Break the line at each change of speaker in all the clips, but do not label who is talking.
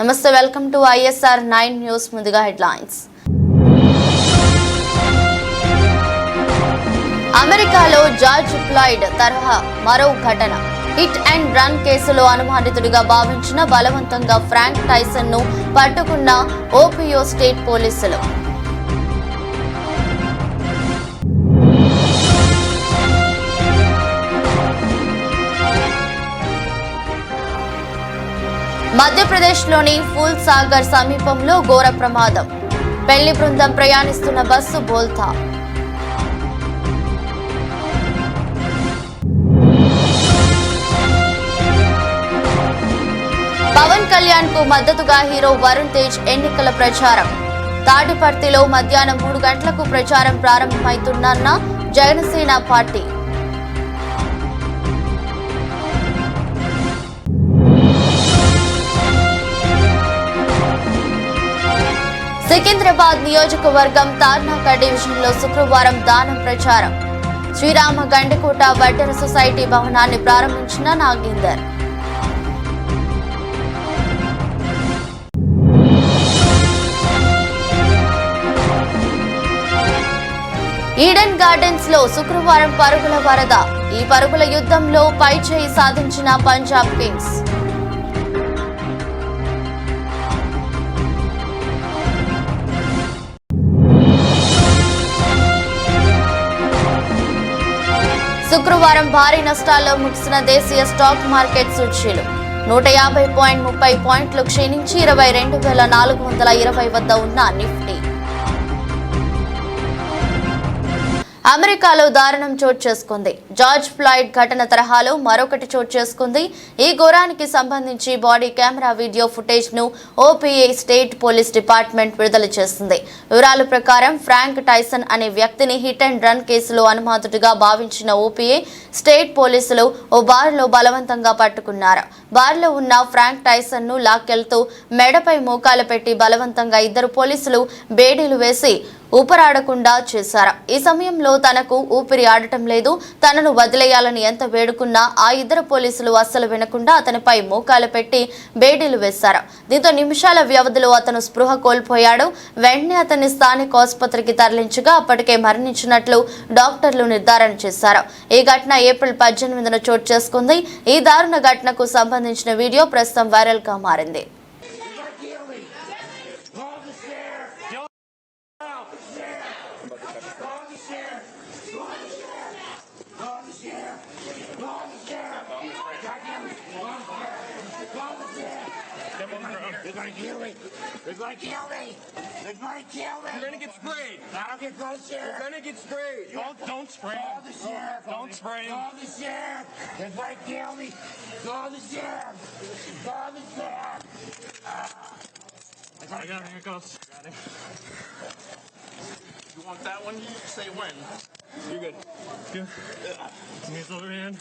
నమస్తే, welcome to ISR 9 news. ముందుగా headlines. అమెరికాలో జార్జ్ ఫ్లాయిడ్ తరహా మరో ఘటన. హిట్ అండ్ రన్ కేసులో అనుమానితుడిగా భావించిన బలవంతంగా ఫ్రాంక్ టైసన్ ను పట్టుకున్న ఓహియో స్టేట్ పోలీసులు. మధ్యప్రదేశ్లోని ఫూల్ సాగర్ సమీపంలో ఘోర ప్రమాదం. పెళ్లి బృందం ప్రయాణిస్తున్న బస్సు బోల్తా. పవన్ కళ్యాణ్ కు మద్దతుగా హీరో వరుణ్ తేజ్ ఎన్నికల ప్రచారం. తాడిపర్తిలో మధ్యాహ్నం 3 గంటలకు ప్రచారం ప్రారంభమవుతుందన్న జనసేన పార్టీ. సికింద్రాబాద్ నియోజకవర్గం తార్నాక డివిజన్లో శుక్రవారం దానం ప్రచారం. శ్రీరామ గండికోట వడ్డెర సొసైటీ భవనాన్ని ప్రారంభించిన నాగేందర్. ఈడెన్ గార్డెన్స్ లో శుక్రవారం పరుగుల వరద. ఈ పరుగుల యుద్ధంలో పైచేయి సాధించిన పంజాబ్ కింగ్స్. శుక్రవారం భారీ నష్టాల్లో ముగిసిన దేశీయ స్టాక్ మార్కెట్ సూచీలు 150.30 పాయింట్లు క్షీణించి 22,420 వద్ద ఉన్న నిఫ్టీ. అమెరికాలో దారుణం చోటు చేసుకుంది. జార్జ్ ఫ్లాయిడ్ ఘటన తరహాలో మరొకటి చోటు చేసుకుంది. ఈ ఘోరానికి సంబంధించి బాడీ కెమెరా వీడియో ఫుటేజ్ ను ఓపీఏ స్టేట్ పోలీస్ డిపార్ట్మెంట్ విడుదల చేసింది. వివరాల ప్రకారం ఫ్రాంక్ టైసన్ అనే వ్యక్తిని హిట్ అండ్ రన్ కేసులో అనుమాతుడిగా భావించిన ఓపీఏ స్టేట్ పోలీసులు ఓ బార్లో బలవంతంగా పట్టుకున్నారు. బార్లో ఉన్న ఫ్రాంక్ టైసన్ ను లాక్కెళ్తూ మెడపై మోకాలు పెట్టి బలవంతంగా 2 పోలీసులు బేడీలు వేసి ఊపిరాడకుండా చేశారు. ఈ సమయంలో తనకు ఊపిరి ఆడటం లేదు, తనను వదిలేయాలని ఎంత వేడుకున్నా ఆ 2 పోలీసులు అస్సలు వినకుండా అతనిపై మోకాలు పెట్టి బేడీలు వేశారు. దీంతో నిమిషాల వ్యవధిలో అతను స్పృహ కోల్పోయాడు. వెంటనే అతన్ని స్థానిక ఆసుపత్రికి తరలించగా అప్పటికే మరణించినట్లు డాక్టర్లు నిర్ధారణ చేశారు. ఈ ఘటన ఏప్రిల్ 18న చోటు చేసుకుంది. ఈ దారుణ ఘటనకు సంబంధించిన వీడియో ప్రస్తుతం వైరల్ గా మారింది.
They're gonna kill me. They're gonna kill me. They're gonna kill me.
You're gonna get sprayed.
I don't get close here.
You're gonna get sprayed. Don't spray.
Call the sheriff.
Don't spray.
Call the sheriff. They're gonna kill me. Call the sheriff. Call the sheriff.
I got him. Here it goes. Got him. You want that one? Say when. You're good. Good. Give me his other hand.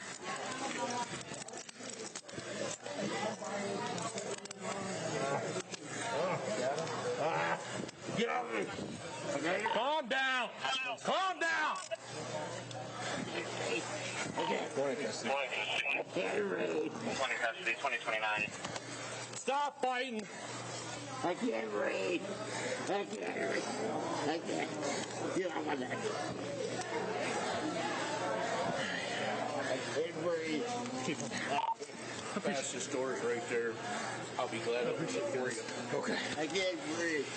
Get over me. Okay?
Calm down. Calm down.
Okay.
Morning, Custody.
I can't read.
20 custody, 2029.
Stop fighting.
I can't read. I can't read. I can't. Get off my neck. I can't breathe.
Fastest doors right there. I'll be glad to open it for you. Okay.
I can't breathe.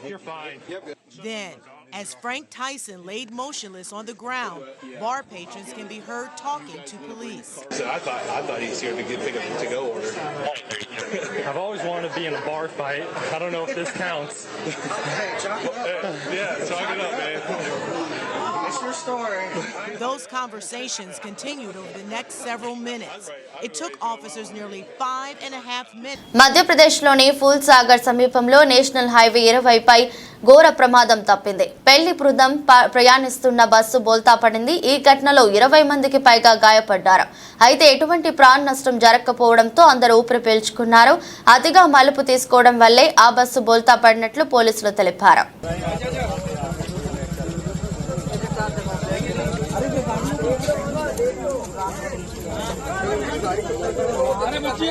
You're fine. Yep.
Then, as Frank Tyson laid motionless on the ground, bar patrons can be heard talking to police.
So I thought he's here to pick up the to-go order.
I've always wanted to be in a bar fight. I don't know if this counts.
Hey, chalk it up. Yeah, chalk it up, man.
It's your story.
Those conversations continued over the next several minutes. It took officers nearly 5.5 minutes.
మధ్యప్రదేశ్లోని pool Sagar సమీపంలో national highway 20పై ఘోర ప్రమాదం తప్పింది. పెళ్లి బృందం ప్రయాణిస్తున్న bus బోల్తా పడింది. ఈ ఘటనలో 20 మందికి పైగా గాయపడ్డారు. అయితే ఎటువంటి ప్రాణ నష్టం జరగకపోవడంతో అందరూ ఊపిరి పీల్చుకున్నారు. అతిగా మలుపు తీసుకోవడం వల్లే ఆ బస్సు బోల్తా పడినట్లు పోలీసులు తెలిపారు.
अरे बच्ची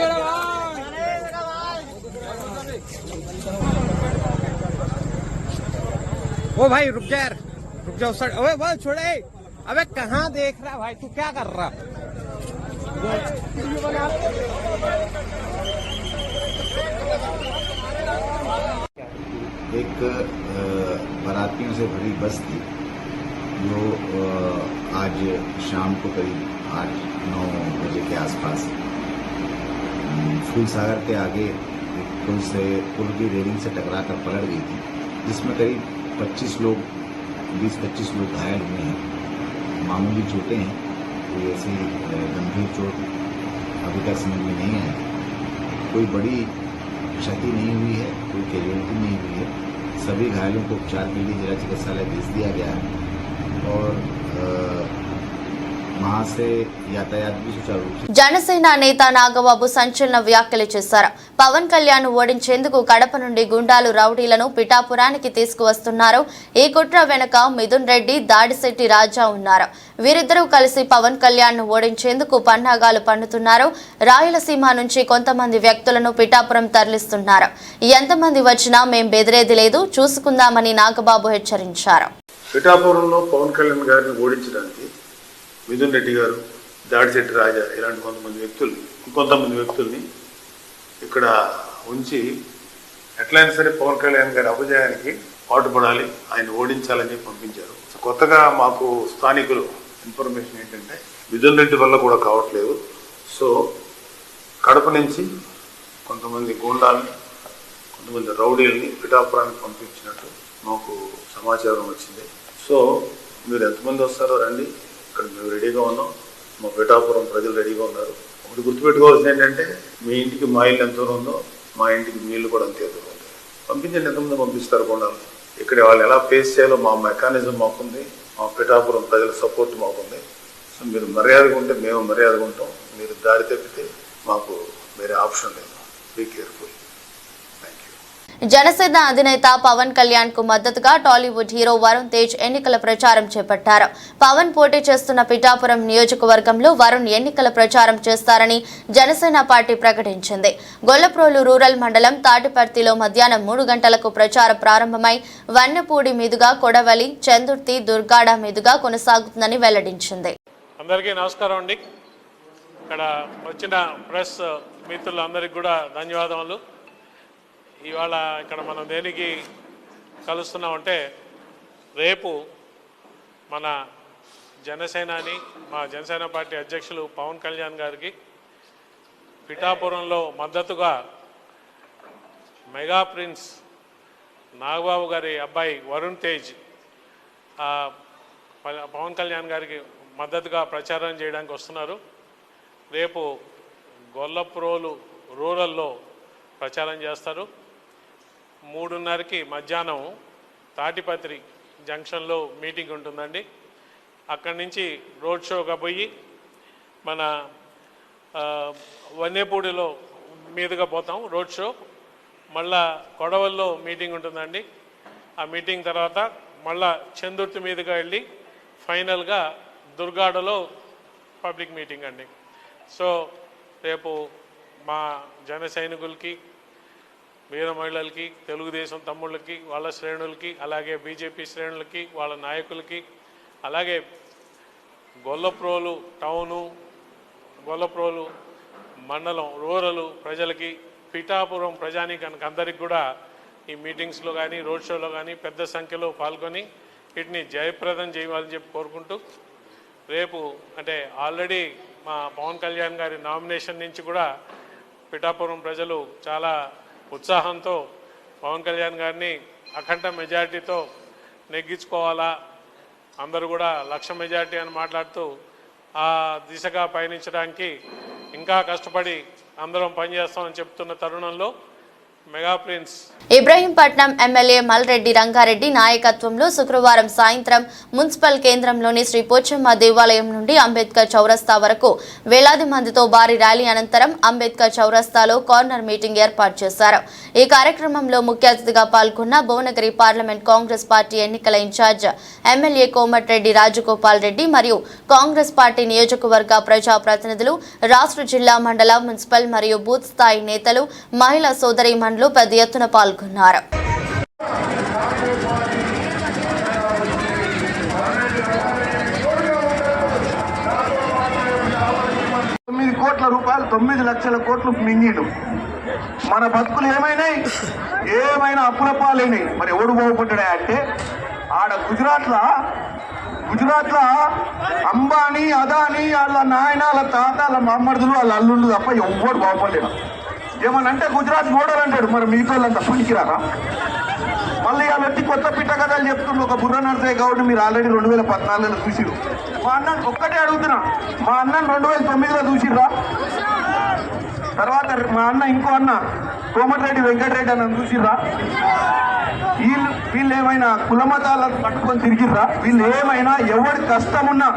ओ भाई रुक जा यार, रुक जाओ सर। अबे बोल छोड़े, अबे कहाँ देख रहा भाई, तू क्या कर रहा?
एक बारातियों से भरी बस थी जो आज शाम को करीब 8-9 बजे के आसपास फूलसागर के आगे पुल की रेलिंग से टकराकर पलट गई थी, जिसमें करीब 20-25 लोग घायल हुए हैं। मामूली चोटें हैं, कोई ऐसी गंभीर चोट अभी तक समझ में नहीं आई। कोई बड़ी क्षति नहीं हुई है, कोई कैजुअलिटी नहीं हुई है। सभी घायलों को उपचार के लिए जिला चिकित्सालय भेज दिया गया है और वहां से यातायात भी सुचारू रूप से।
జనసేన నేత నాగబాబు సంచలన వ్యాఖ్యలు చేశారు. పవన్ కళ్యాణ్ ఓడించేందుకు కడప నుండి గుండాలు రౌడీలను పిఠాపురానికి తీసుకువస్తున్నారు. ఈ కుట్ర వెనుక మిథున్ రెడ్డి, దాడిశెట్టి రాజా ఉన్నారు. వీరిద్దరూ కలిసి పవన్ కళ్యాణ్ ను ఓడించేందుకు పన్నాగాలు పన్నుతున్నారు. రాయలసీమ నుంచి కొంతమంది వ్యక్తులను పిఠాపురం తరలిస్తున్నారు. ఎంతమంది వచ్చినా మేం బెదిరేది లేదు, చూసుకుందామని నాగబాబు హెచ్చరించారు.
పిఠాపురంలో పవన్ కళ్యాణ్ గారిని ఓడించడానికి మిథున్ రెడ్డి గారు, దాడిశెట్టి రాజా ఇలాంటి కొంతమంది వ్యక్తుల్ని ఇక్కడ ఉంచి ఎట్లయినా సరే పవన్ కళ్యాణ్ గారి అపజయానికి పాటుపడాలి, ఆయన ఓడించాలని పంపించారు. కొత్తగా మాకు స్థానికులు ఇన్ఫర్మేషన్ ఏంటంటే మిథున్ రెడ్డి వల్ల కూడా కావట్లేదు. సో కడప నుంచి కొంతమంది గూండాలని, కొంతమంది రౌడీలని పిఠాపురానికి పంపించినట్టు మాకు సమాచారం వచ్చింది. సో మీరు ఎంతమంది వస్తారో రండి, ఇక్కడ మేము రెడీగా ఉన్నాం, మా పిఠాపురం ప్రజలు రెడీగా ఉన్నారు. ఒకటి గుర్తుపెట్టుకోవాల్సింది ఏంటంటే మీ ఇంటికి మా ఇల్లు ఎంత దూరం ఉందో మా ఇంటికి మీ ఇల్లు కూడా అంతే దూరం ఉంది. పంపించండి, ఎంతమంది పంపిస్తారు కొండాలి. ఇక్కడ వాళ్ళు ఎలా ఫేస్ చేయాలో మా మెకానిజం మాకుంది, మా పిఠాపురం ప్రజల సపోర్ట్ మాకుంది. సో మీరు మర్యాదగా ఉంటే మేము మర్యాదగా ఉంటాం, మీరు దారి తప్పితే మాకు వేరే ఆప్షన్ లేదు. Be careful.
జనసేన అధినేత పవన్ కళ్యాణ్ కు మద్దతుగా టాలీవుడ్ హీరో వరుణ్ తేజ్ ఎన్నికల ప్రచారం చేపట్టారు. పవన్ పోటీ చేస్తున్న పిఠాపురం నియోజకవర్గంలో వరుణ్ ఎన్నికల ప్రచారం చేస్తారని జనసేన పార్టీ ప్రకటించింది. గొల్లప్రోలు రూరల్ మండలం తాటిపర్తిలో మధ్యాహ్నం 3 గంటలకు ప్రచారం ప్రారంభమై వన్నెపూడి మీదుగా కొడవలి, చందుర్తి, దుర్గాడ మీదుగా కొనసాగుతుందని వెల్లడించింది.
అందరికీ నమస్కారం అండి. ఇక్కడ వచ్చిన ప్రెస్ మిత్రులందరికీ కూడా ధన్యవాదములు. ఇవాళ ఇక్కడ మనం దేనికి కలుస్తున్నామంటే రేపు మన జనసేనాని, మా జనసేన పార్టీ అధ్యక్షులు పవన్ కళ్యాణ్ గారికి పిఠాపురంలో మద్దతుగా మెగా ప్రిన్స్ నాగబాబు గారి అబ్బాయి వరుణ్ తేజ్ పవన్ కళ్యాణ్ గారికి మద్దతుగా ప్రచారం చేయడానికి వస్తున్నారు. రేపు గొల్లప్రోలు రూరల్లో ప్రచారం చేస్తారు. 3:30కి మధ్యాహ్నం తాటిపత్రి జంక్షన్లో మీటింగ్ ఉంటుందండి. అక్కడి నుంచి రోడ్ షోగా పోయి మన వన్నేపూడిలో మీదుగా పోతాం రోడ్ షో. మళ్ళా కొడవల్లో మీటింగ్ ఉంటుందండి. ఆ మీటింగ్ తర్వాత మళ్ళా చందుర్తి మీదుగా వెళ్ళి ఫైనల్గా దుర్గాడలో పబ్లిక్ మీటింగ్ అండి. సో రేపు మా జన సైనికులకి, వీర మహిళలకి, తెలుగుదేశం తమ్ముళ్ళకి, వాళ్ళ శ్రేణులకి, అలాగే బీజేపీ శ్రేణులకి, వాళ్ళ నాయకులకి, అలాగే గొల్లప్రోలు టౌను, గొల్లప్రోలు మండలం రూరల్ ప్రజలకి, పిఠాపురం ప్రజానీకానికి అందరికి కూడా ఈ మీటింగ్స్లో కానీ రోడ్ షోలో కానీ పెద్ద సంఖ్యలో పాల్గొని వీటిని జయప్రదం చేయాలని చెప్పి కోరుకుంటూ, రేపు అంటే ఆల్రెడీ మా పవన్ కళ్యాణ్ గారి నామినేషన్ నుంచి కూడా పిఠాపురం ప్రజలు చాలా ఉత్సాహంతో పవన్ కళ్యాణ్ గారిని అఖండ మెజారిటీతో నెగ్గించుకోవాలా, అందరూ కూడా 1,00,000 మెజారిటీ అని మాట్లాడుతూ ఆ దిశగా పయనించడానికి ఇంకా కష్టపడి అందరం పనిచేస్తామని చెప్తున్న తరుణంలో mega prince
Ibrahimpatnam MLA Malreddy Rangareddy నాయకత్వంలో శుక్రవారం సాయంత్రం మున్సిపల్ కేంద్రంలోని శ్రీ పోచమ్మ దేవాలయం నుండి అంబేద్కర్ చౌరస్తా వరకు వేలాది మందితో భారీ ర్యాలీ అనంతరం అంబేద్కర్ చౌరస్తాలో కార్నర్ మీటింగ్ ఏర్పాటు చేశారు. ఈ కార్యక్రమంలో ముఖ్య అతిథిగా పాల్గొన్న భువనగిరి పార్లమెంట్ కాంగ్రెస్ పార్టీ ఎన్నికల ఇన్ఛార్జ్ ఎమ్మెల్యే కోమటిరెడ్డి రాజగోపాల్ రెడ్డి మరియు కాంగ్రెస్ పార్టీ నియోజకవర్గ ప్రజా ప్రతినిధులు, రాష్ట్ర జిల్లా, మండల, మున్సిపల్ మరియు బూత్ స్థాయి నేతలు, మహిళా సోదరీమణులు పెద్ద ఎత్తున పాల్గొన్నారు.
కోట్ల రూపాయలు 9 లక్షల కోట్లు మింగిడు. మన బతుకులు ఏమైనాయి? ఏమైనా అప్పుల పాలైనాయి. మరి ఎవడు బాగుపడ్డా అంటే ఆడ గుజరాత్లో అంబానీ, అదానీ, వాళ్ళ నాయన, వాళ్ళ తాత, వాళ్ళ మమ్మర్దులు, వాళ్ళ అల్లుళ్ళు తప్ప ఎవ్వరు బాగుపడలేడు. ఏమనంటే గుజరాత్ మోడల్ అంటాడు. మరి మిగతా వాళ్ళంతా పనికిరారా? మళ్ళీ ఆ వ్యక్తి కొత్త పిట్ట కథలు చెప్తుండ్రు. ఒక బుర్ర నరసయ్య గౌడ్ని మీరు ఆల్రెడీ 2014లో చూసిరు. మా అన్న ఒక్కటే అడుగుతున్నా, మా అన్నను 2009లో చూసిర్రా? తర్వాత మా అన్న ఇంకో అన్న కోమటిరెడ్డి వెంకటరెడ్డి అన్న చూసిర్రా? వీళ్ళు ఏమైనా కులమతాలను పట్టుకొని తిరిగిర్రా? వీళ్ళు ఏమైనా ఎవరి కష్టమున్నా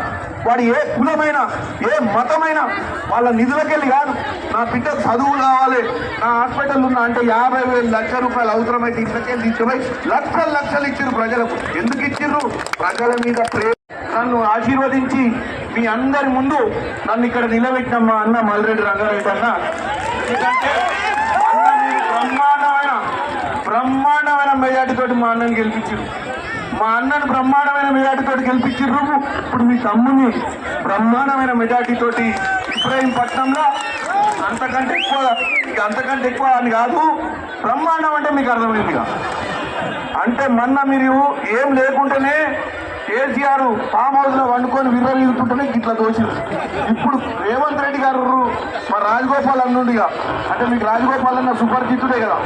వాడు ఏ కులమైనా ఏ మతమైనా వాళ్ళ నిధులకెళ్ళి కాదు, నా బిడ్డకు చదువు కావాలి, నా హాస్పిటల్ ఉన్నా అంటే 50,000 లక్షల రూపాయలు అవసరమైతే ఇంతకెళ్ళి తీసుకుపోయి లక్షలు ఇచ్చిర్రు ప్రజలకు. ఎందుకు ఇచ్చిర్రు? ప్రజల మీద ప్రేమ. నన్ను ఆశీర్వదించి మీ అందరి ముందు నన్ను ఇక్కడ నిలబెట్టిన మా అన్న మల్రెడ్డి రంగారెడ్డి అన్న. ఎందుకంటే అన్న మీరు బ్రహ్మాండమైన మెజార్టీతోటి మా అన్నని గెలిపించారు. మా అన్నను బ్రహ్మాండమైన మెజార్టీతోటి గెలిపించారు. ఇప్పుడు మీ తమ్ముని బ్రహ్మాండమైన మెజార్టీతోటి ఇబ్రహీంపట్నంలో అంతకంటే ఎక్కువ అని కాదు, బ్రహ్మాండం అంటే మీకు అర్థమైందిగా. అంటే మొన్న మీరు ఏం లేకుంటేనే కేసీఆర్ ఫామ్ హౌస్ లో వండుకొని విర్రవీగుతుంటేనే ఇట్లా దోషులు. ఇప్పుడు రేవంత్ రెడ్డి గారు మా రాజగోపాల్ అన్నుండిగా, అంటే మీకు రాజగోపాల్ అన్న సుపరిచితుడే కదా.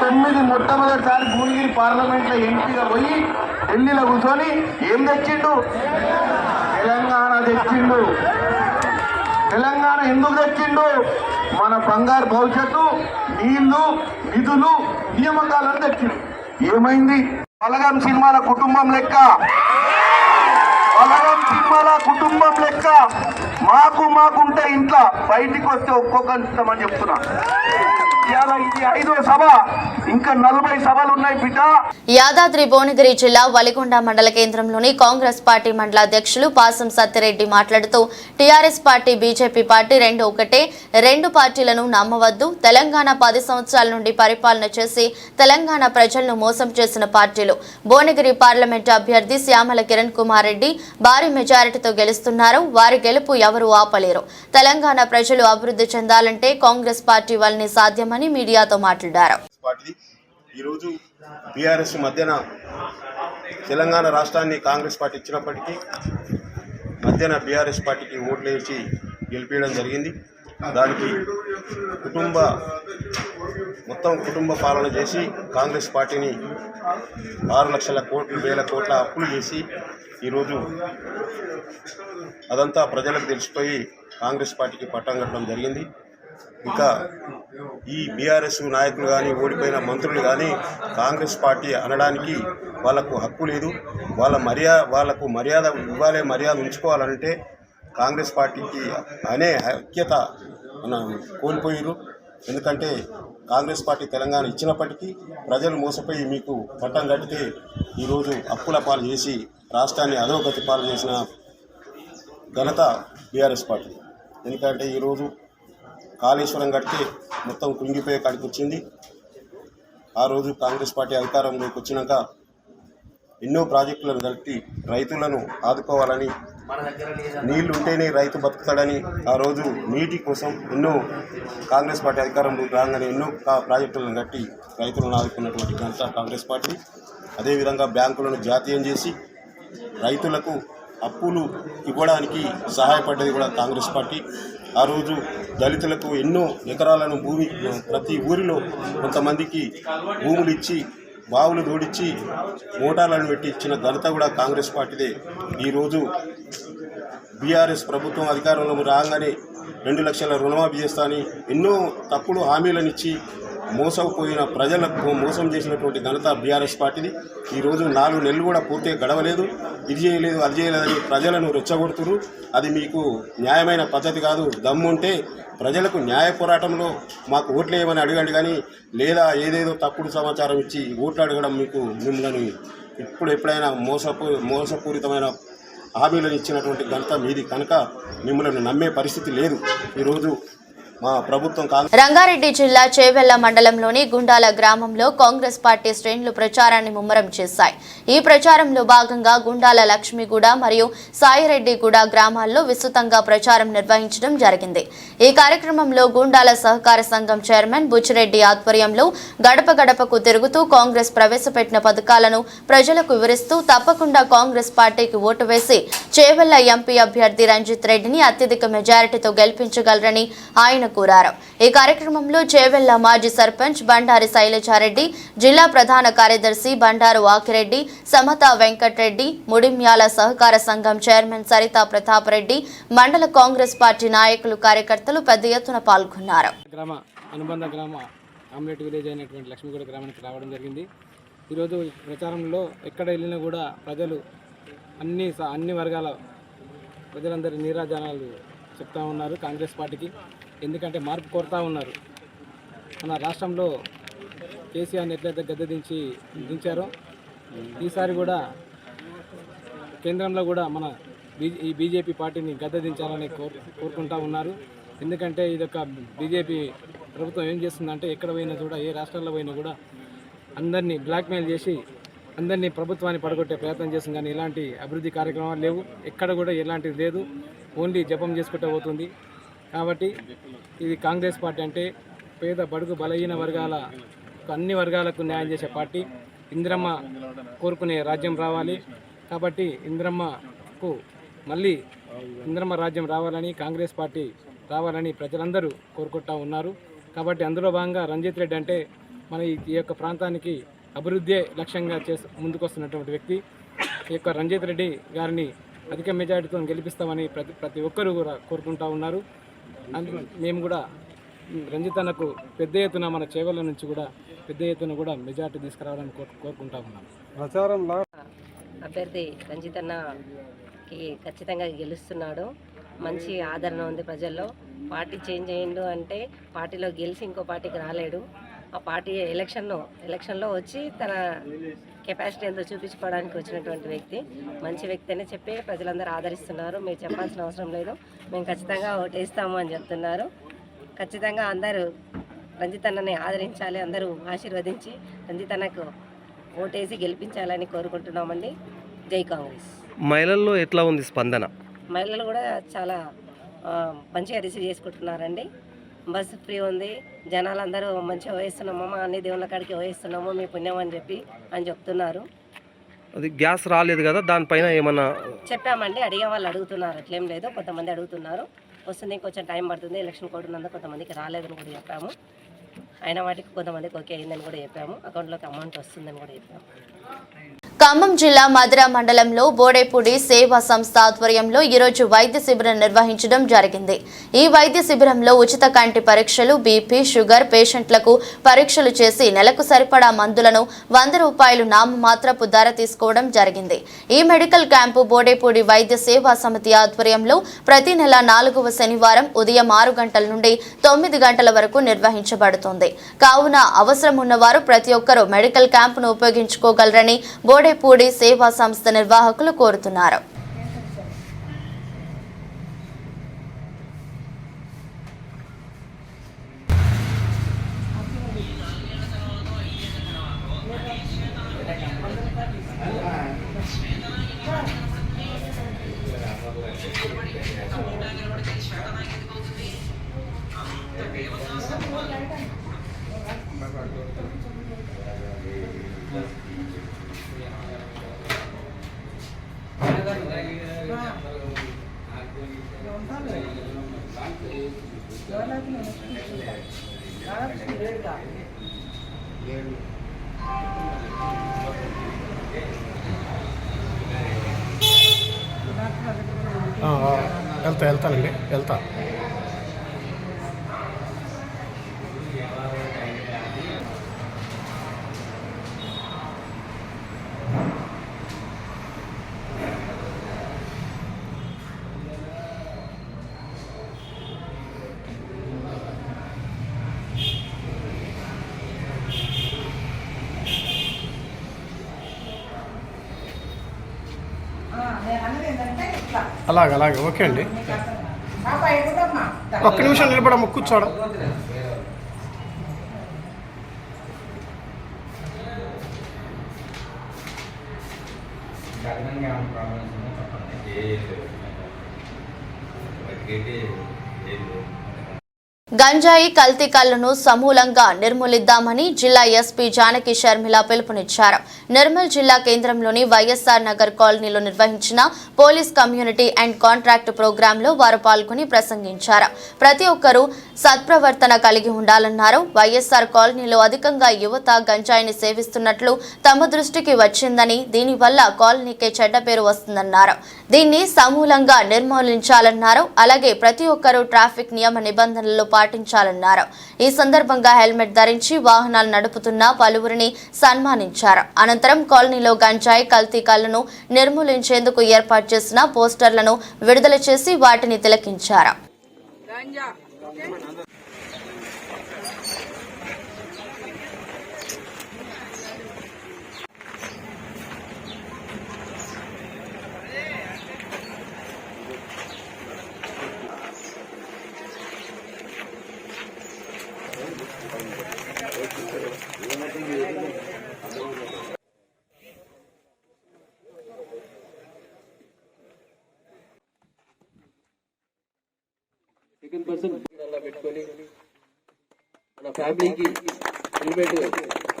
2009 మొట్టమొదటిసారి భువనగిరి పార్లమెంట్ లో ఎంపీగా పోయి ఢిల్లీలో కూర్చొని ఏం తెచ్చిండు? తెలంగాణ తెచ్చిండు. తెలంగాణ ఎందుకు తెచ్చిండు? మన బంగారు భవిష్యత్తు, నీళ్లు, నిధులు, నియామకాలను తెచ్చిండు. ఏమైంది? బలగం సినిమాల కుటుంబం లెక్క, మాకుంటే ఇంట్లో బయటికి వస్తే ఒక్కొక్కరు ఇస్తామని చెప్తున్నా. ఇవాళ ఇది 5వ సభ, ఇంకా 40 సభలు ఉన్నాయి బిడ్డ.
యాదాద్రి భువనగిరి జిల్లా వలిగొండ మండల కేంద్రంలోని కాంగ్రెస్ పార్టీ మండల అధ్యక్షులు పాసం సత్యరెడ్డి మాట్లాడుతూ టీఆర్ఎస్ పార్టీ, బీజేపీ పార్టీ రెండు ఒకటే, రెండు పార్టీలను నమ్మవద్దు. తెలంగాణ 10 సంవత్సరాల నుండి పరిపాలన చేసి తెలంగాణ ప్రజలను మోసం చేసిన పార్టీలు. భువనగిరి పార్లమెంటు అభ్యర్థి శ్యామల కిరణ్ కుమార్ రెడ్డి భారీ మెజారిటీతో గెలుస్తున్నారు. వారి గెలుపు ఎవరూ ఆపలేరు. తెలంగాణ ప్రజలు అభివృద్ధి చెందాలంటే కాంగ్రెస్ పార్టీ వల్లనే సాధ్యమని మీడియాతో మాట్లాడారు.
ఈరోజు బీఆర్ఎస్ మధ్యన తెలంగాణ రాష్ట్రాన్ని కాంగ్రెస్ పార్టీ ఇచ్చినప్పటికీ మధ్యన బీఆర్ఎస్ పార్టీకి ఓట్లు వేసి గెలిపించడం జరిగింది. దానికి కుటుంబ పాలన చేసి కాంగ్రెస్ పార్టీని 6 లక్షల కోట్లు, వేల కోట్ల అప్పులు చేసి ఈరోజు అదంతా ప్రజలకు తెలిసిపోయి కాంగ్రెస్ పార్టీకి పట్టం కట్టడం జరిగింది. ఇంకా ఈ బీఆర్ఎస్ నాయకులు కానీ, ఓడిపోయిన మంత్రులు కానీ కాంగ్రెస్ పార్టీ అనడానికి వాళ్ళకు హక్కు లేదు. వాళ్ళకు మర్యాద ఇవ్వాలి, మర్యాద ఉంచుకోవాలంటే కాంగ్రెస్ పార్టీకి అనే ఐక్యత కోల్పోయారు. ఎందుకంటే కాంగ్రెస్ పార్టీ తెలంగాణ ఇచ్చినప్పటికీ ప్రజలు మోసపోయి మీకు పట్టం కట్టితే ఈరోజు అప్పుల పాలు చేసి రాష్ట్రాన్ని అధోగతి పాలు చేసిన ఘనత బీఆర్ఎస్ పార్టీ. ఎందుకంటే ఈరోజు కాళేశ్వరం కడితే మొత్తం కుంగిపోయే కాడికి వచ్చింది. ఆ రోజు కాంగ్రెస్ పార్టీ అధికారంలోకి వచ్చినాక ఎన్నో ప్రాజెక్టులను కలిపి రైతులను ఆదుకోవాలని, నీళ్లు ఉంటేనే రైతు బతుకుతాడని ఆ రోజు నీటి కోసం ఎన్నో కాంగ్రెస్ పార్టీ అధికారంలోకి రాగానే ఎన్నో ప్రాజెక్టులను కట్టి రైతులను ఆదుకున్నటువంటి ఘనత కాంగ్రెస్ పార్టీ. అదేవిధంగా బ్యాంకులను జాతీయం చేసి రైతులకు అప్పులు ఇవ్వడానికి సహాయపడ్డది కూడా కాంగ్రెస్ పార్టీ. ఆ రోజు దళితులకు ఎన్నో ఎకరాలను భూమి, ప్రతి ఊరిలో కొంతమందికి భూములు ఇచ్చి, బావులు తోడిచ్చి, మోటార్లను పెట్టి ఇచ్చిన ఘనత కూడా కాంగ్రెస్ పార్టీదే. ఈరోజు బీఆర్ఎస్ ప్రభుత్వం అధికారంలో రాగానే 2 లక్షల రుణమాఫీ చేస్తా అని ఎన్నో తప్పుడు హామీలను ఇచ్చి మోసపోయిన ప్రజలకు మోసం చేసినటువంటి ఘనత బీఆర్ఎస్ పార్టీది. ఈరోజు 4 నెలలు కూడా పూర్తిగా గడవలేదు. ఇది చేయలేదు, అది చేయలేదని ప్రజలను రెచ్చగొడుతున్నారు. అది మీకు న్యాయమైన పద్ధతి కాదు. దమ్ముంటే ప్రజలకు న్యాయ పోరాటంలో మాకు ఓట్లు వేయమని అడగండి, కానీ లేదా ఏదేదో తప్పుడు సమాచారం ఇచ్చి ఓట్లు అడగడం మిమ్మల్ని ఎప్పుడైనా మోసపూరితమైన హామీలను ఇచ్చినటువంటి ఘనత మీది కనుక మిమ్మల్ని నమ్మే పరిస్థితి లేదు. ఈరోజు మా ప్రభుత్వం కాంగ్రెస్
రంగారెడ్డి జిల్లా చేవెళ్ల మండలంలోని గుండాల గ్రామంలో కాంగ్రెస్ పార్టీ శ్రేణులు ప్రచారాన్ని ముమ్మరం చేశాయి. ఈ ప్రచారంలో భాగంగా గుండాల లక్ష్మీగూడ మరియు సాయిరెడ్డిగూడ గ్రామాల్లో విస్తృతంగా ప్రచారం నిర్వహించడం జరిగింది. ఈ కార్యక్రమంలో గుండాల సహకార సంఘం చైర్మన్ బుచ్చిరెడ్డి ఆధ్వర్యంలో గడప గడపకు తిరుగుతూ కాంగ్రెస్ ప్రవేశపెట్టిన పథకాలను ప్రజలకు వివరిస్తూ తప్పకుండా కాంగ్రెస్ పార్టీకి ఓటు వేసి చేవెళ్ల ఎంపీ అభ్యర్థి రంజిత్ రెడ్డిని అత్యధిక మెజారిటీతో గెలిపించగలరని ఆయన కోరారు. ఈ కార్యక్రమంలో చేవెళ్ల మాజీ సర్పంచ్ బండారి శైలజారెడ్డి, జిల్లా ప్రధాన కార్యదర్శి బండారు ఆకిరెడ్డి, సమత వెంకట్రెడ్డి, ముడిమ్యాల సహకార సంఘం చైర్మన్ సరితా ప్రతాప్ రెడ్డి, మండల కాంగ్రెస్ పార్టీ నాయకులు, కార్యకర్తలు పెద్ద ఎత్తున పాల్గొన్నారు.
అనుబంధ గ్రామ ఆమ్లెట్ విలేజ్ అయినటువంటి లక్ష్మీగూడ గ్రామానికి రావడం జరిగింది. ఈరోజు ప్రచారంలో ఎక్కడ వెళ్ళినా కూడా ప్రజలు అన్ని వర్గాల ప్రజలందరి నీరాజనాలు చెప్తా ఉన్నారు కాంగ్రెస్ పార్టీకి. ఎందుకంటే మార్పు కోరుతూ ఉన్నారు. మన రాష్ట్రంలో కేసీఆర్ని ఎట్లయితే దించారో ఈసారి కూడా కేంద్రంలో కూడా మన ఈ బీజేపీ పార్టీని దించాలని కోరుకుంటూ ఉన్నారు. ఎందుకంటే ఇదొక బీజేపీ ప్రభుత్వం ఏం చేస్తుందంటే ఎక్కడ పోయినా కూడా ఏ రాష్ట్రాల్లో పోయినా కూడా అందరినీ బ్లాక్మెయిల్ చేసి అందరినీ ప్రభుత్వాన్ని పడగొట్టే ప్రయత్నం చేస్తుంది. కానీ ఎలాంటి అభివృద్ధి కార్యక్రమాలు లేవు, ఎక్కడ కూడా ఎలాంటిది లేదు, ఓన్లీ జపం చేసుకుంటూ పోతుంది. కాబట్టి ఇది కాంగ్రెస్ పార్టీ అంటే పేద బడుగు బలహీన వర్గాల అన్ని వర్గాలకు న్యాయం చేసే పార్టీ. ఇందిరమ్మ కోరుకునే రాజ్యం రావాలి. కాబట్టి ఇందిరమ్మకు మళ్ళీ ఇందిరమ్మ రాజ్యం రావాలని, కాంగ్రెస్ పార్టీ రావాలని ప్రజలందరూ కోరుకుంటూ ఉన్నారు. కాబట్టి అందులో భాగంగా రంజిత్ రెడ్డి అంటే మన ఈ యొక్క ప్రాంతానికి అభివృద్ధి లక్ష్యంగా ముందుకొస్తున్నటువంటి వ్యక్తి. ఈ యొక్క రంజిత్ రెడ్డి గారిని అధిక మెజారిటీతో గెలిపిస్తామని ప్రతి ఒక్కరూ కూడా కోరుకుంటూ ఉన్నారు. మేము కూడా రంజిత్ అన్నకు పెద్ద ఎత్తున మన చేవెళ్ల నుంచి కూడా పెద్ద ఎత్తున కూడా మెజారిటీ తీసుకురావాలని కోరుకుంటా ఉన్నాం. ప్రచారంలో
అభ్యర్థి రంజిత్ అన్నకి ఖచ్చితంగా గెలుస్తున్నాడు. మంచి ఆదరణ ఉంది ప్రజల్లో. పార్టీ చేంజ్ అయ్యిండు అంటే పార్టీలో గెలిచి ఇంకో పార్టీకి రాలేడు. ఆ పార్టీ ఎలక్షన్లో వచ్చి తన కెపాసిటీ ఎంతో చూపించుకోవడానికి వచ్చినటువంటి వ్యక్తి. మంచి వ్యక్తి అని చెప్పి ప్రజలందరూ ఆదరిస్తున్నారు. మీరు చెప్పాల్సిన అవసరం లేదు, మేము ఖచ్చితంగా ఓటేస్తాము అని చెప్తున్నారు. ఖచ్చితంగా అందరూ రంజిత్ అన్నని ఆదరించాలి, అందరూ ఆశీర్వదించి రంజిత్ అన్నకు ఓటేసి గెలిపించాలని కోరుకుంటున్నామండి. జై కాంగ్రెస్.
మహిళల్లో ఎట్లా ఉంది స్పందన?
మహిళలు కూడా చాలా మంచిగా రిసీవ్ చేసుకుంటున్నారండి. బస్సు ఫ్రీ ఉంది, జనాలందరూ మంచిగా వహిస్తున్నామమ్మా, అన్ని దేవుళ్ళ కాడికి వహిస్తున్నాము, మీ పుణ్యం అని చెప్తున్నారు.
అది గ్యాస్ రాలేదు కదా, దానిపైన ఏమన్నా
చెప్పామండి. అడిగే వాళ్ళు అడుగుతున్నారు, అట్లేం లేదు. కొంతమంది అడుగుతున్నారు, వస్తుంది, కొంచెం టైం పడుతుంది, ఎలక్షన్ కోడ్ ఉన్నందుకు కొంతమందికి రాలేదని కూడా చెప్పాము. అయిన వాటికి కొంతమందికి ఓకే అయిందని కూడా చెప్పాము. అకౌంట్లోకి అమౌంట్ వస్తుందని కూడా చెప్పాము.
ఖమ్మం జిల్లా మధిర మండలంలో బోడేపూడి సేవా సంస్థ ఆధ్వర్యంలో ఈరోజు వైద్య శిబిరం నిర్వహించడం జరిగింది. ఈ వైద్య శిబిరంలో ఉచిత కంటి పరీక్షలు, బీపీ, షుగర్ పేషెంట్లకు పరీక్షలు చేసి నెలకు సరిపడా మందులను 100 రూపాయలు నామమాత్రపు ధర తీసుకోవడం జరిగింది. ఈ మెడికల్ క్యాంపు బోడేపూడి వైద్య సేవా సమితి ఆధ్వర్యంలో ప్రతి నెల 4వ శనివారం ఉదయం 6 గంటల నుండి 9 గంటల వరకు నిర్వహించబడుతుంది. కావున అవసరం ఉన్నవారు ప్రతి ఒక్కరూ మెడికల్ క్యాంపును ఉపయోగించుకోగలరని బోడేపూడి సేవా సంస్థ నిర్వాహకులు కోరుతున్నారు.
వెళ్తా అలాగే ఓకే అండి. ఒక్క నిమిషం నిలబడమ్మ, కూర్చోడం.
గంజాయి కల్తీ కల్లును సమూలంగా నిర్మూలిద్దామని జిల్లా ఎస్పీ జానకి షర్మిల పిలుపునిచ్చారు. నిర్మల్ జిల్లా కేంద్రంలోని వైఎస్ఆర్ నగర్ కాలనీలో నిర్వహించిన పోలీస్ కమ్యూనిటీ అండ్ కాంట్రాక్ట్ ప్రోగ్రాంలో వారు పాల్గొని ప్రసంగించారు. ప్రతి ఒక్కరూ సత్ప్రవర్తన కలిగి ఉండాలన్నారు. వైఎస్ఆర్ కాలనీలో అధికంగా యువత గంజాయిని సేవిస్తున్నట్లు తమ దృష్టికి వచ్చిందని, దీనివల్ల కాలనీకే చెడ్డ పేరు వస్తుందన్నారు. దీన్ని సమూలంగా నిర్మూలించాలన్నారు. అలాగే ప్రతి ఒక్కరూ ట్రాఫిక్ నియమ నిబంధనలు పాటించాలన్నారు. ఈ సందర్భంగా హెల్మెట్ ధరించి వాహనాలు నడుపుతున్న పలువురిని సన్మానించారు. అనంతరం కాలనీలో గంజాయి కల్తీ కల్లును నిర్మూలించేందుకు ఏర్పాటు చేసిన పోస్టర్లను విడుదల చేసి వాటిని తిలకించారు.
సెకండ్ పర్సన్ అలా పెట్టుకొని మన ఫ్యామిలీకి హెల్మెట్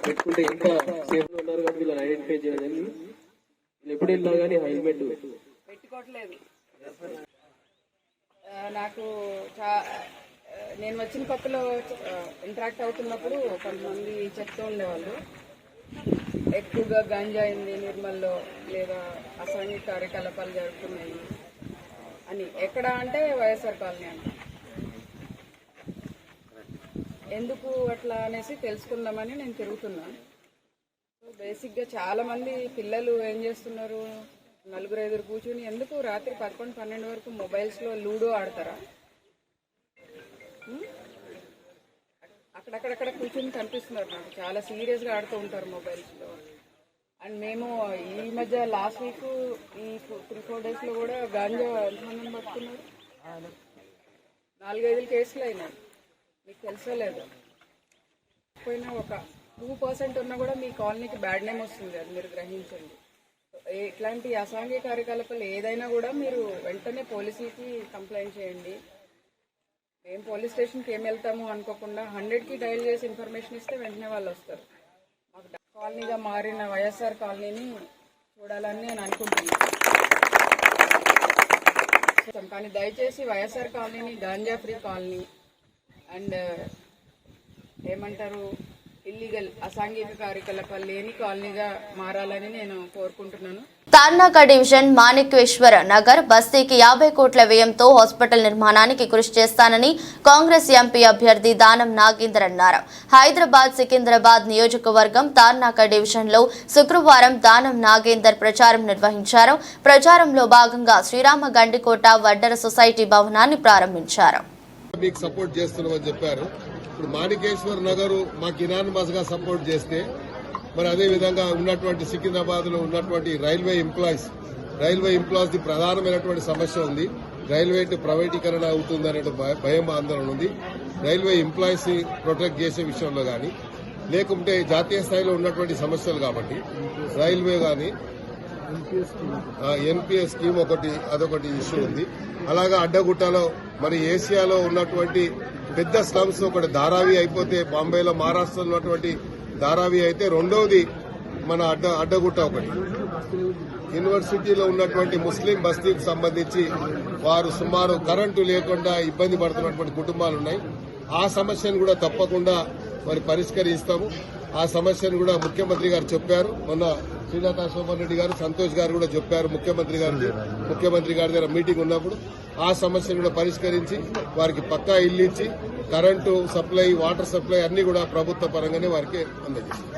పెట్టుకుంటే ఇంకా సేఫ్ గా ఉన్నారు కాబట్టి వీళ్ళని ఐడెంటిఫై చేయడానికి వీళ్ళు ఎప్పుడు వెళ్ళినా కానీ హెల్మెట్
పెట్టుకోవట్లేదు. నాకు నేను వచ్చిన కొత్తలో ఇంటరాక్ట్ అవుతున్నప్పుడు కొంతమంది చెప్తూ ఉండేవాళ్ళు, ఎక్కువగా గంజా అయింది నిర్మల్లో, లేదా అసాంఘిక కార్యకలాపాలు జరుగుతున్నాయి అని. ఎక్కడ అంటే వైఎస్ఆర్ కాలనీ అంట. ఎందుకు అట్లా అనేసి తెలుసుకుందామని నేను తిరుగుతున్నాను. సో బేసిక్గా చాలామంది పిల్లలు ఏం చేస్తున్నారు, నలుగురు ఐదుగురు కూర్చుని ఎందుకు రాత్రి 11-12 వరకు మొబైల్స్లో లూడో ఆడతారా? అక్కడక్కడక్కడ కూర్చొని కనిపిస్తున్నారు నాకు. చాలా సీరియస్గా ఆడుతూ ఉంటారు మొబైల్స్లో. అండ్ మేము ఈ మధ్య లాస్ట్ వీక్ ఈ 3-4 డేస్లో కూడా గాంజా ఎంతమందిని పట్టుకున్నారు, 4-5 కేసులు అయినాయి. మీకు తెలుసో లేదు, పోయినా ఒక 2% ఉన్నా కూడా మీ కాలనీకి బ్యాడ్ నేమ్ వస్తుంది. అది మీరు గ్రహించండి. ఇట్లాంటి అసాంఘిక కార్యకలాపాలు ఏదైనా కూడా మీరు వెంటనే పోలీసులకి కంప్లైంట్ చేయండి. మేము పోలీస్ స్టేషన్కి ఏం వెళ్తాము అనుకోకుండా 100కి డయల్ చేసి ఇన్ఫర్మేషన్ ఇస్తే వెంటనే వాళ్ళు వస్తారు. మాకు కాలనీగా మారిన వైఎస్ఆర్ కాలనీని చూడాలని నేను అనుకుంటున్నాను. కానీ దయచేసి వైఎస్ఆర్ కాలనీని గాంజా ఫ్రీ కాలనీ అండ్ ఏమంటారు ఇల్లీగల్ అసాంఘిక కార్యకలాపాలు లేని కాలనీగా మారాలని నేను కోరుకుంటున్నాను.
తార్నాక డివిజన్ మాణిక్యేశ్వర నగర్ బస్తీకి 50 కోట్ల వ్యయంతో హాస్పిటల్ నిర్మాణానికి కృషి చేస్తానని కాంగ్రెస్ ఎంపీ అభ్యర్థి దానం నాగేందర్ అన్నారు. హైదరాబాద్ సికింద్రాబాద్ నియోజకవర్గం తార్నాక డివిజన్లో శుక్రవారం దానం నాగేందర్ ప్రచారం నిర్వహించారు. ప్రచారంలో భాగంగా శ్రీరామ గండికోట వడ్డర సొసైటీ భవనాన్ని ప్రారంభించారు.
మీకు సపోర్ట్ చేస్తున్నామని చెప్పారు. ఇప్పుడు మాణికేశ్వర్ నగర్ మాకు ఇనానిమస్ గా సపోర్ట్ చేస్తే, మరి అదే విధంగా ఉన్నటువంటి సికింద్రాబాద్ లో ఉన్నటువంటి రైల్వే ఎంప్లాయీస్ ది ప్రధానమైనటువంటి సమస్య ఉంది. రైల్వే ప్రైవేటీకరణ అవుతుందనే భయం ఆందోళన ఉంది. రైల్వే ఎంప్లాయీస్ ని ప్రొటెక్ట్ చేసే విషయంలో గానీ, లేకుంటే జాతీయ స్థాయిలో ఉన్నటువంటి సమస్యలు కాబట్టి రైల్వే గానీ ఎన్పిఎస్ స్కీమ్ అదొకటి ఇష్యూ ఉంది. అలాగా అడ్డగుట్టలో మరి ఏషియాలో ఉన్నటువంటి పెద్ద స్లమ్స్ ఒకటి ధారావి అయిపోతే, బాంబేలో మహారాష్ట్రలో ఉన్నటువంటి ధారావి అయితే, రెండవది మన అడ్డగుట్ట ఒకటి. యూనివర్సిటీలో ఉన్నటువంటి ముస్లిం బస్తీకి సంబంధించి వారు సుమారు కరెంటు లేకుండా ఇబ్బంది పడుతున్నటువంటి కుటుంబాలు ఉన్నాయి. ఆ సమస్యను కూడా తప్పకుండా మరి పరిష్కరిస్తాము. ఆ సమస్యను కూడా ముఖ్యమంత్రి గారు చెప్పారు. మొన్న శ్రీనాథ శోభన్ రెడ్డి గారు, సంతోష్ గారు కూడా చెప్పారు ముఖ్యమంత్రి గారి దగ్గర మీటింగ్ ఉన్నప్పుడు. ఆ సమస్యను కూడా పరిష్కరించి వారికి పక్కా ఇల్లు ఇచ్చి కరెంటు సప్లై, వాటర్ సప్లై అన్ని కూడా ప్రభుత్వ పరంగానే వారికి అందజేస్తారు.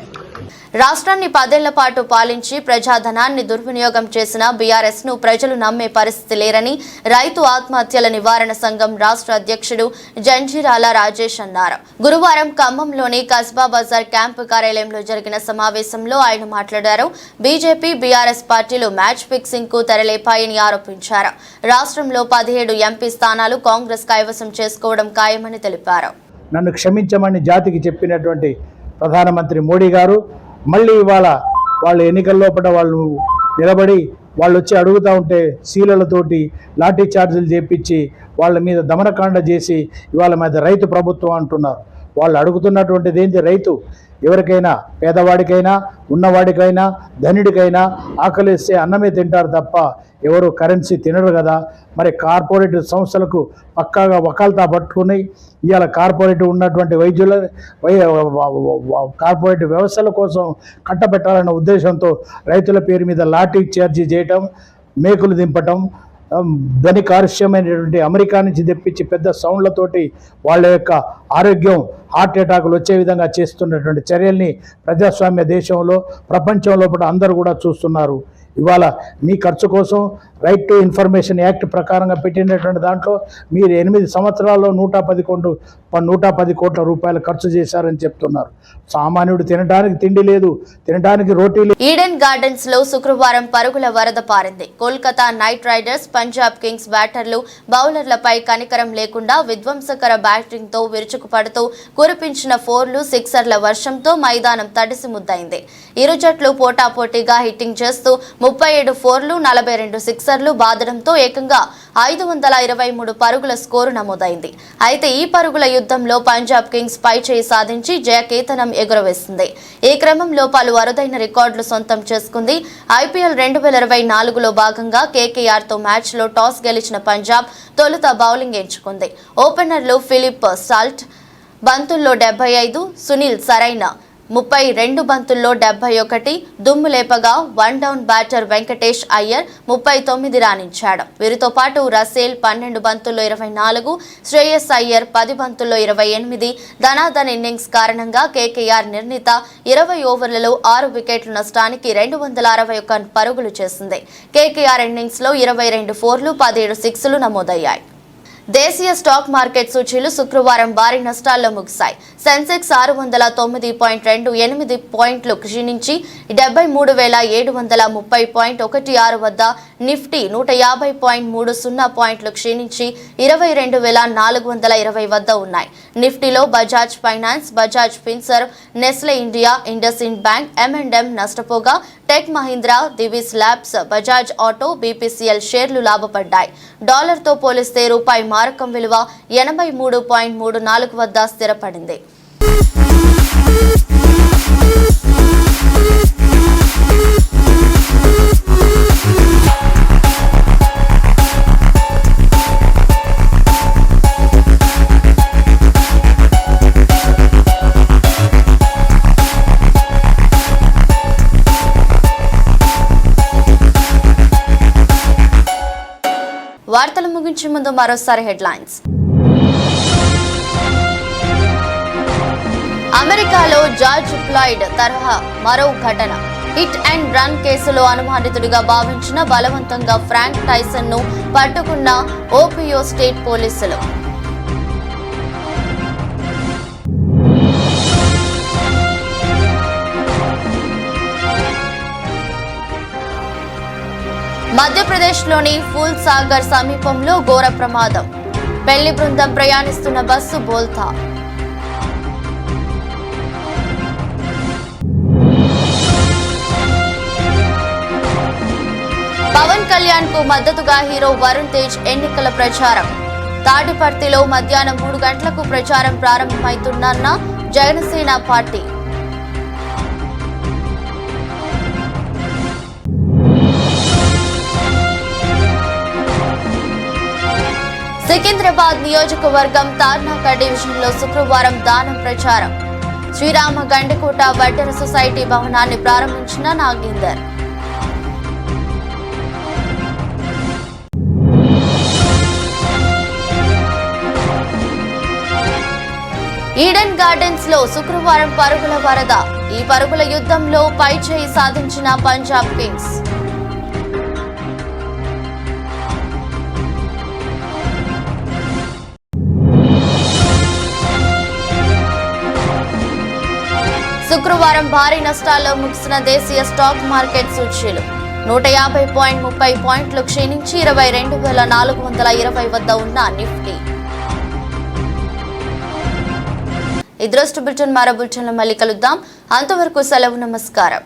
రాష్ట్రాన్ని 10 ఏళ్ల పాటు పాలించి ప్రజాధనాన్ని దుర్వినియోగం చేసిన బీఆర్ఎస్ ను ప్రజలు నమ్మే పరిస్థితి లేరని రైతు ఆత్మహత్యల నివారణ సంఘం రాష్ట్ర అధ్యక్షుడు జంజీరాల రాజేష్ అన్నారు. గురువారం ఖమ్మంలోని కస్బా బజార్ క్యాంపు కార్యాలయంలో జరిగిన సమావేశంలో ఆయన మాట్లాడారు. బీజేపీ బీఆర్ఎస్ పార్టీలు మ్యాచ్ ఫిక్సింగ్ కు తెరలేపాయని ఆరోపించారు. రాష్ట్రంలో 17 ఎంపీ స్థానాలు కాంగ్రెస్ కైవసం చేసుకోవడం ఖాయమని తెలిపారు.
నన్ను క్షమించమని జాతికి చెప్పినటువంటి ప్రధానమంత్రి మోడీ గారు మళ్ళీ ఇవాళ వాళ్ళ ఎన్నికల లోపల వాళ్ళు నిలబడి వాళ్ళు వచ్చి అడుగుతూ ఉంటే సీలలతోటి లాఠీ చార్జీలు చేపించి వాళ్ళ మీద దమనకాండ చేసి ఇవాళ మీద రైతు ప్రభుత్వం అంటున్నారు. వాళ్ళు అడుగుతున్నటువంటిది ఏంటి? రైతు ఎవరికైనా, పేదవాడికైనా, ఉన్నవాడికైనా, ధనిడికైనా ఆకలిస్తే అన్నమే తింటారు తప్ప ఎవరు కరెన్సీ తినరు కదా. మరి కార్పొరేట్ సంస్థలకు పక్కాగా వకాల్తా పట్టుకుని ఇవాళ కార్పొరేట్ ఉన్నటువంటి కార్పొరేట్ వ్యవస్థల కోసం కట్టబెట్టాలన్న ఉద్దేశంతో రైతుల పేరు మీద లాఠీ చార్జీ చేయటం, మేకులు దింపటం, ధ్వని కాలుష్యమైనటువంటి అమెరికా నుంచి తెప్పించి పెద్ద సౌండ్లతోటి వాళ్ళ యొక్క ఆరోగ్యం, హార్ట్ అటాకులు వచ్చే విధంగా చేస్తున్నటువంటి చర్యల్ని ప్రజాస్వామ్య దేశంలో, ప్రపంచంలో అందరూ కూడా చూస్తున్నారు. ఇవాళ మీ ఖర్చు కోసం రైట్ టు ఇన్ఫర్మేషన్ యాక్ట్ ప్రకారంగా పెట్టినటువంటి దాంట్లో మీరు 8 సంవత్సరాల్లో 110 కోట్ల రూపాయలు ఖర్చు చేశారని చెప్తున్నారు. సామాన్యుడు తినడానికి తిండి లేదు, తినడానికి రోటీ లేదు.
ఈడెన్ గార్డెన్స్ లో శుక్రవారం పరుగుల వరద పారింది. Kolkata Knight Riders, Punjab Kings బ్యాటర్లు, బౌలర్లపై కనికరం లేకుండా విధ్వంసకర బ్యాటింగ్ తో విరుచుకుపడుతూ కురిపించిన 4లు, 6ల వర్షంతో మైదానం తడిసి ముద్దైంది. ఇరు జట్లు పోటాపోటీగా హిట్టింగ్ చేస్తూ 37 4లు, 42 6లు బాదడంతో ఏకంగా 523 పరుగుల స్కోరు నమోదైంది. అయితే ఈ పరుగుల యుద్ధంలో పంజాబ్ కింగ్స్ పై చేయి సాధించి జయకేతనం ఎగురవేసింది. ఈ క్రమంలో పలు అరుదైన రికార్డులు సొంతం చేసుకుంది. ఐపీఎల్ 2024లో భాగంగా కేకేఆర్తో మ్యాచ్లో టాస్ గెలిచిన పంజాబ్ తొలుత బౌలింగ్ ఎంచుకుంది. ఓపెనర్లు ఫిలిప్ సాల్ట్ బంతుల్లో 75, సునీల్ సరైన 32 బంతుల్లో 71 దుమ్ము లేపగా 1 డౌన్ బ్యాటర్ వెంకటేష్ అయ్యర్ 39 రాణించాడు. వీరితో పాటు రసేల్ 12 బంతుల్లో 24, శ్రేయస్ అయ్యర్ 10 బంతుల్లో 28. ధనాధన్ ఇన్నింగ్స్ కారణంగా కేకేఆర్ నిర్ణీత 20 ఓవర్లలో 6 వికెట్ల నష్టానికి 261 పరుగులు చేసింది. కేకేఆర్ ఇన్నింగ్స్ లో 22 4లు, 17 6లు నమోదయ్యాయి. దేశీయ స్టాక్ మార్కెట్ సూచీలు శుక్రవారం భారీ నష్టాల్లో ముగిశాయి. సెన్సెక్స్ 610.28 పాయింట్లు క్షీణించి 73,730.16 వద్ద, నిఫ్టీ 150.30 పాయింట్లు క్షీణించి 22,420 వద్ద ఉన్నాయి. నిఫ్టీలో Bajaj Finance, Bajaj Finserv, Nestle India, IndusInd bank, M&M నష్టపోగా tech Mahindra, Divi's labs, Bajaj auto, BPCL షేర్లు లాభపడ్డాయి. డాలర్తో పోలిస్తే రూపాయి మారకం విలువ 83.34 వద్ద స్థిరపడింది. వార్తలు ముగించే ముందు మరోసారి హెడ్లైన్స్. అమెరికాలో జార్జ్ ఫ్లాయిడ్ తరహా మరో ఘటన. హిట్ అండ్ రన్ కేసులో అనుమానితుడిగా భావించిన బలవంతంగా ఫ్రాంక్ టైసన్ ను పట్టుకున్న ఓహియో స్టేట్ పోలీసులు. మధ్యప్రదేశ్లోని ఫూల్ సాగర్ సమీపంలో ఘోర ప్రమాదం. పెళ్లి బృందం ప్రయాణిస్తున్న బస్సు బోల్తా. పవన్ కళ్యాణ్ కు మద్దతుగా హీరో వరుణ్ తేజ్ ఎన్నికల ప్రచారం. తాడిపర్తిలో మధ్యాహ్నం 3 గంటలకు ప్రచారం ప్రారంభమవుతుందన్న జనసేన పార్టీ. సికింద్రాబాద్ నియోజకవర్గం తార్నాక డివిజన్లో శుక్రవారం దానం ప్రచారం. శ్రీరామ గండికోట వడ్డెర సొసైటీ భవనాన్ని ప్రారంభించిన నాగేందర్. ఈడెన్ గార్డెన్స్ లో శుక్రవారం పరుగుల వరద. ఈ పరుగుల యుద్ధంలో పైచేయి సాధించిన పంజాబ్ కింగ్స్. శుక్రవారం భారీ నష్టాల్లో ముగిసిన దేశీయ స్టాక్ మార్కెట్ సూచీలు 150.30 పాయింట్లు క్షీణించి 22,420 వద్ద ఉన్న నిఫ్టీ. ఈ దృష్టి బులెటిన్ మరో బులెటిన్లో మళ్ళీ కలుద్దాం. అంతవరకు సెలవు, నమస్కారం.